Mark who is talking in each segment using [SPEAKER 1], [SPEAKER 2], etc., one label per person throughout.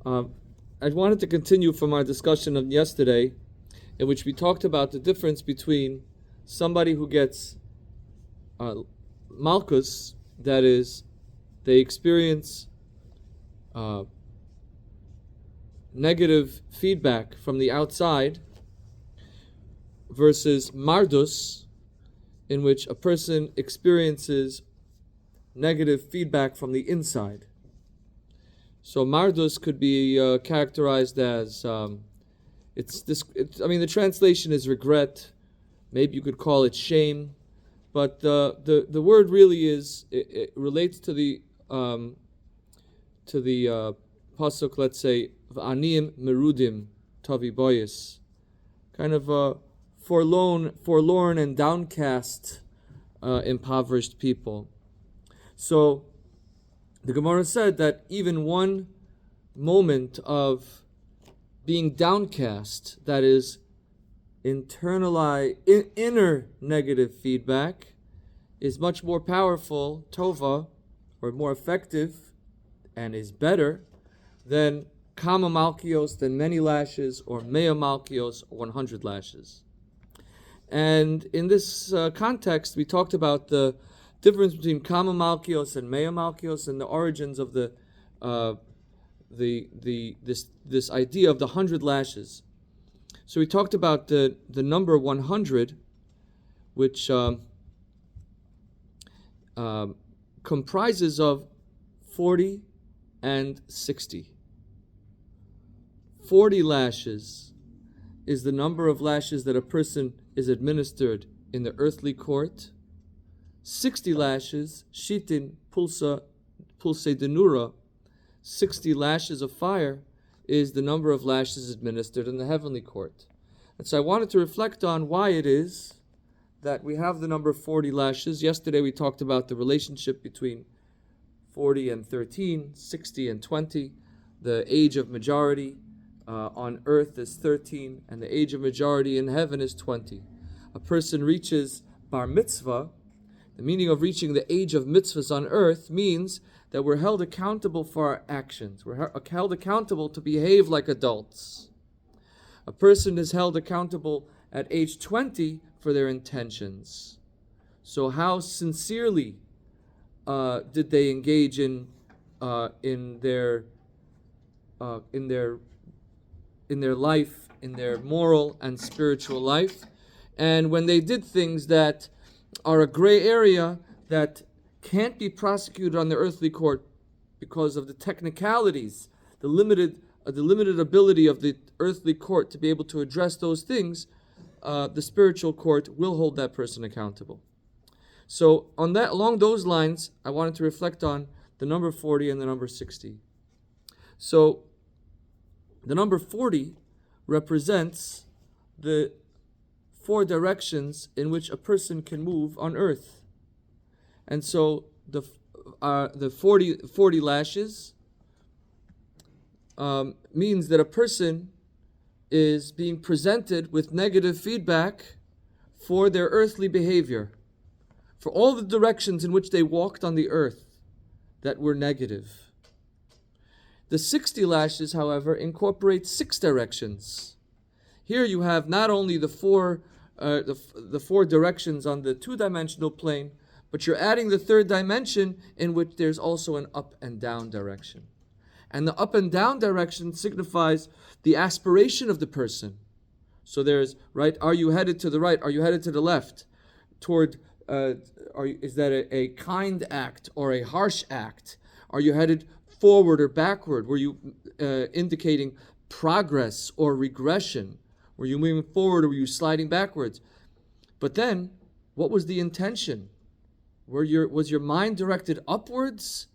[SPEAKER 1] Uh, I wanted to continue from our discussion of yesterday, in which we talked about the difference between somebody who gets malchus, that is, they experience negative feedback from the outside, versus mardus, in which a person experiences negative feedback from the inside. So mardus could be characterized as the translation is regret. Maybe you could call it shame, but the word really it relates to the pasuk. Let's say v'anim merudim tavi boyis, kind of forlorn and downcast, impoverished people. So the Gemara said that even one moment of being downcast, that is, inner negative feedback, is much more powerful, tova, or more effective, and is better than kama malkios, than many lashes, or mea malkios, or 100 lashes. And in this context, we talked about the difference between kama malkios and mea malkios, and the origins of this idea of the 100 lashes. So we talked about the number 100, which comprises of 40 and 60. 40 lashes is the number of lashes that a person is administered in the earthly court. 60 lashes, shitin pulse denura, 60 lashes of fire, is the number of lashes administered in the heavenly court. And so I wanted to reflect on why it is that we have the number 40 lashes. Yesterday we talked about the relationship between 40 and 13, 60 and 20. The age of majority on earth is 13, and the age of majority in heaven is 20. A person reaches bar mitzvah. The meaning of reaching the age of mitzvahs on earth means that we're held accountable for our actions. We're held accountable to behave like adults. A person is held accountable at age 20 for their intentions. So how sincerely did they engage in their life, in their moral and spiritual life? And when they did things that are a gray area that can't be prosecuted on the earthly court because of the technicalities, the limited ability of the earthly court to be able to address those things, the spiritual court will hold that person accountable. So along those lines, I wanted to reflect on the number 40 and the number 60. So the number 40 represents the 4 directions in which a person can move on earth. And so the 40 lashes means that a person is being presented with negative feedback for their earthly behavior, for all the directions in which they walked on the earth that were negative. The 60 lashes, however, incorporate 6 directions. Here you have not only the four directions on the 2-dimensional plane, but you're adding the 3rd dimension, in which there's also an up and down direction. And the up and down direction signifies the aspiration of the person. So there's, right, are you headed to the right? Are you headed to the left? Is that a kind act or a harsh act? Are you headed forward or backward? Were you indicating progress or regression? Were you moving forward or were you sliding backwards? But then, what was the intention? Was your mind directed upwards?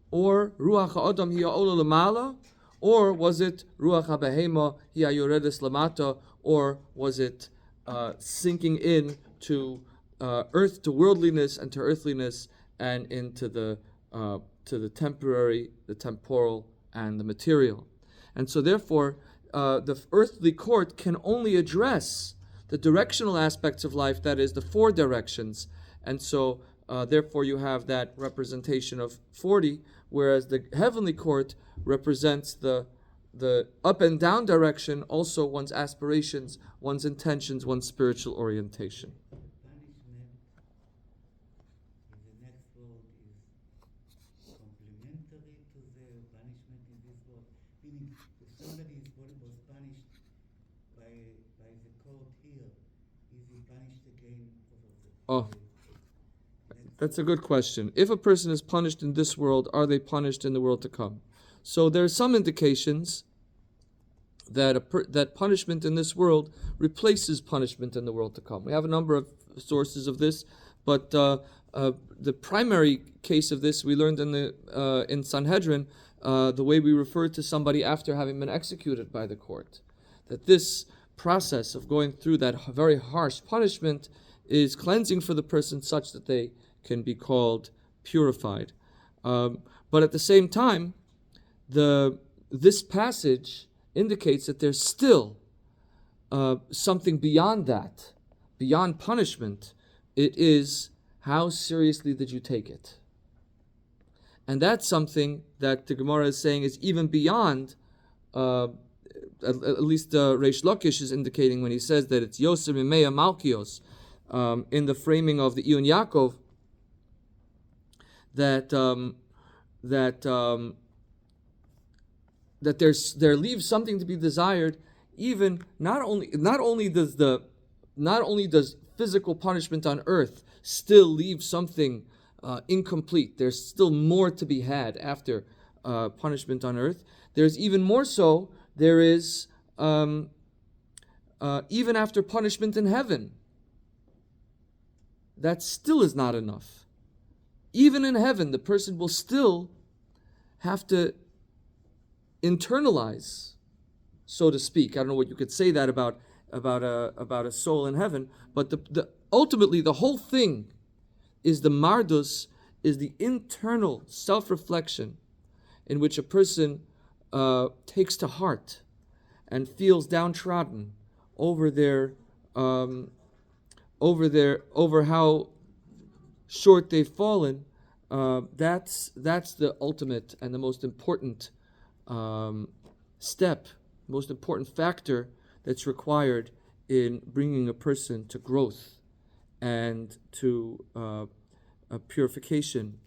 [SPEAKER 1] Or Ruach HaAdam hiya ola lamala? Or was it Ruach HaBehema hiya yoredes lamata? Or was it sinking in to earth, to worldliness and to earthliness, and into the temporary, the temporal, and the material? And so therefore, the earthly court can only address the directional aspects of life, that is, the 4 directions. And so therefore you have that representation of 40, whereas the heavenly court represents the up and down direction, also one's aspirations, one's intentions, one's spiritual orientation.
[SPEAKER 2] Punishment in the next world is complementary to the punishment in this world. Meaning, if somebody was punished by the court here, is he punished again
[SPEAKER 1] Oh,
[SPEAKER 2] the next
[SPEAKER 1] that's a
[SPEAKER 2] world?
[SPEAKER 1] good question. If a person is punished in this world, are they punished in the world to come? So there are some indications that that punishment in this world replaces punishment in the world to come. We have a number of sources of this, but the primary case of this we learned in Sanhedrin, the way we refer to somebody after having been executed by the court, that this process of going through that very harsh punishment is cleansing for the person such that they can be called purified. But at the same time, this passage indicates that there's still something beyond that, beyond punishment. It is, how seriously did you take it? And that's something that the Gemara is saying is even beyond, at least Reish Lakish is indicating when he says that it's Yosef Mimeya Malkios, in the framing of the Iyun Yaakov, that there leaves something to be desired. Even not only does physical punishment on earth still leave something incomplete. There's still more to be had after punishment on earth. There's even more so. There is even after punishment in heaven. That still is not enough. Even in heaven, the person will still have to internalize, so to speak. I don't know what you could say that about a soul in heaven, but ultimately the whole thing is the mardus, is the internal self-reflection in which a person takes to heart and feels downtrodden over how short they've fallen. That's the ultimate and the most important step, most important factor that's required in bringing a person to growth and to purification,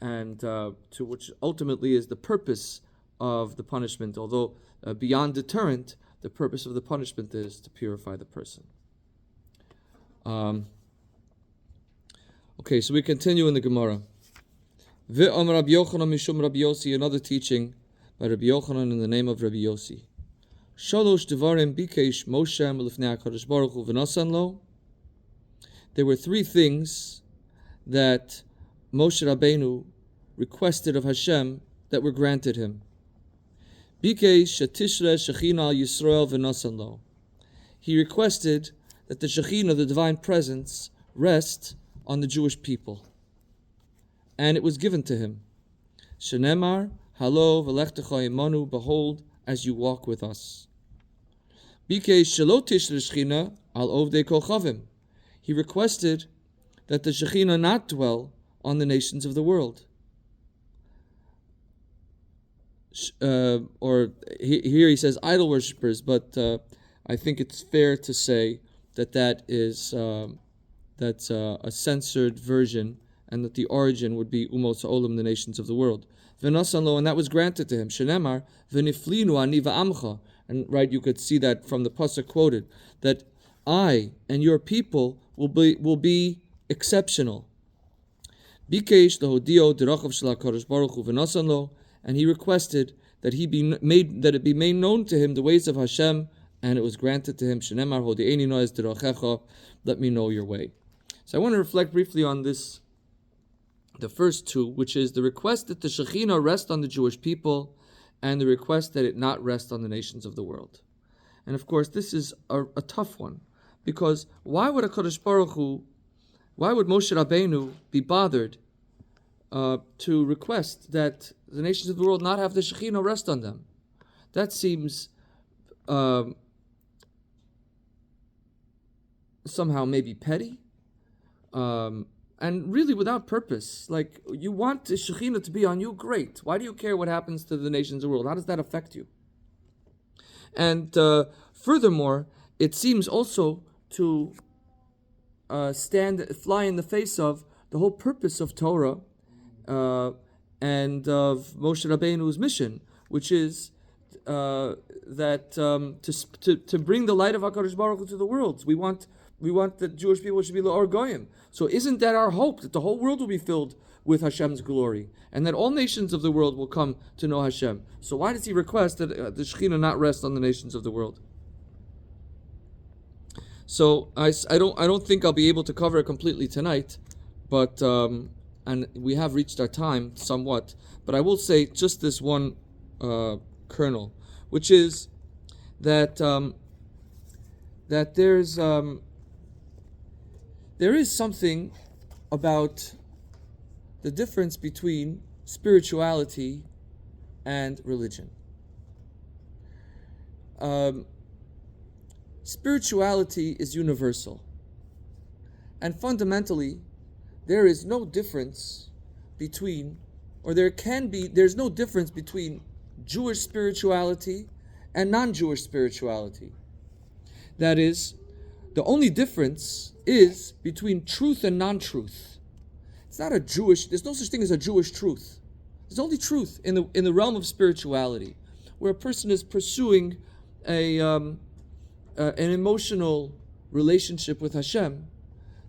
[SPEAKER 1] and to which ultimately is the purpose of the punishment. Although beyond deterrent, the purpose of the punishment is to purify the person. Okay, so we continue in the Gemara. Ve'am Rabbi Yochanan mishum Rabbi Yossi, another teaching by Rabbi Yochanan in the name of Rabbi Yossi. Shalosh devarim bikesh Moshe l'fnei HaKadosh Baruch Hu v'nasan lo. There were three things that Moshe Rabbeinu requested of Hashem that were granted him. Bikesh shetishre shechina al Yisrael v'nasan lo. He requested that the Shekhinah, the divine presence, rest on the Jewish people. And it was given to him. Shenemar, halo v'lechtecha imanu, behold, as you walk with us. Bikesh shelo tishre shechina al ovdei kol chavim. He requested that the Shekhinah not dwell on the nations of the world. Or here he says idol worshippers, but I think it's fair to say that is that's a censored version, and that the origin would be umos ha'olam, the nations of the world. V'nasan lo, and that was granted to him. Shenemar v'niflinu ani v'amcha, and right, you could see that from the pasuk quoted, that I and your people will be exceptional. Bikesh lehodio derachav shel HaKadosh Baruch Hu v'nasan lo, and he requested that it be made known to him the ways of Hashem, and it was granted to him. Shenemar hodi'eni no'ez derachecha, let me know your way. So I want to reflect briefly on this, the first two, which is the request that the Shekhinah rest on the Jewish people, and the request that it not rest on the nations of the world. And of course, this is a tough one, because why would Moshe Rabbeinu be bothered to request that the nations of the world not have the Shekhinah rest on them? That seems somehow maybe petty. and really without purpose. Like, you want the Shekhinah to be on you, great. Why do you care what happens to the nations of the world? How does that affect you? And furthermore, it seems also to fly in the face of the whole purpose of Torah and of Moshe Rabbeinu's mission, which is that to bring the light of HaKadosh Baruch Hu to the world. We want the Jewish people should be L'or Goyim. So isn't that our hope, that the whole world will be filled with Hashem's glory, and that all nations of the world will come to know Hashem? So why does he request that the Shekhinah not rest on the nations of the world? So I don't think I'll be able to cover it completely tonight, but and we have reached our time somewhat. But I will say just this one kernel, which is that that there is something about the difference between spirituality and religion. Spirituality is universal, and fundamentally there is no difference between, or there's no difference between Jewish spirituality and non-Jewish spirituality. That is, the only difference is between truth and non-truth. It's not there's no such thing as a Jewish truth. There's only truth in the realm of spirituality, where a person is pursuing an emotional relationship with Hashem.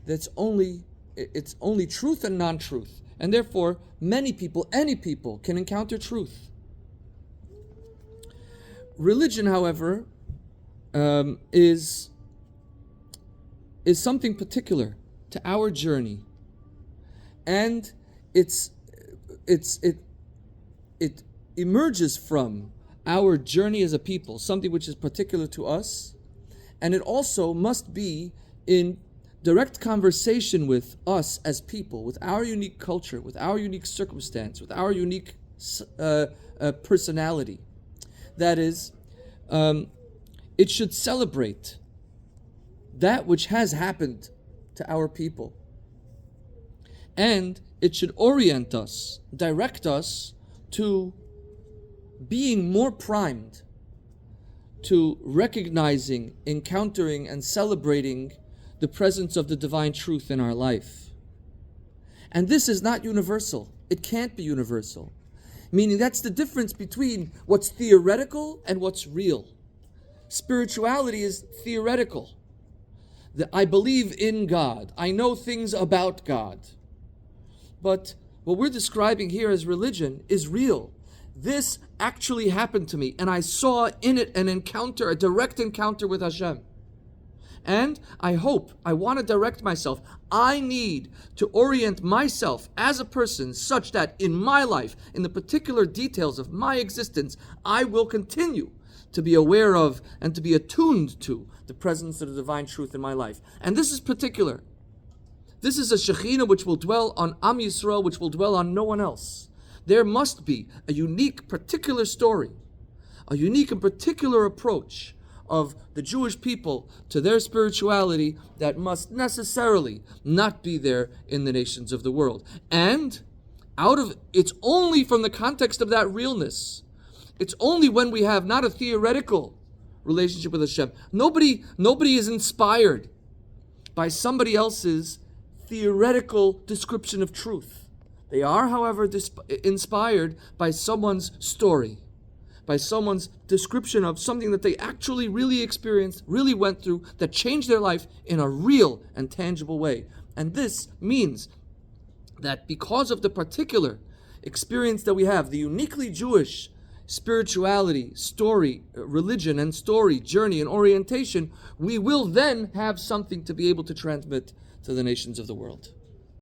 [SPEAKER 1] It's only truth and non-truth, and therefore any people can encounter truth. Religion, however, is something particular to our journey, and it emerges from our journey as a people, something which is particular to us, and it also must be in direct conversation with us as people, with our unique culture, with our unique circumstance, with our unique personality. That is, it should celebrate that which has happened to our people. And it should orient us, direct us to being more primed to recognizing, encountering, and celebrating the presence of the divine truth in our life. And this is not universal. It can't be universal. Meaning that's the difference between what's theoretical and what's real. Spirituality is theoretical. I believe in God. I know things about God. But what we're describing here as religion is real. This actually happened to me, and I saw in it a direct encounter with Hashem. And I want to direct myself. I need to orient myself as a person such that in my life, in the particular details of my existence, I will continue to be aware of and to be attuned to the presence of the divine truth in my life. And this is particular. This is a Shekhinah which will dwell on Am Yisrael, which will dwell on no one else. There must be a unique, particular story, a unique and particular approach of the Jewish people to their spirituality that must necessarily not be there in the nations of the world. And it's only from the context of that realness. It's only when we have not a theoretical relationship with Hashem. Nobody is inspired by somebody else's theoretical description of truth. They are, however, inspired by someone's story, by someone's description of something that they actually really experienced, really went through, that changed their life in a real and tangible way. And this means that because of the particular experience that we have, the uniquely Jewish spirituality, story, religion and story, journey and orientation, we will then have something to be able to transmit to the nations of the world.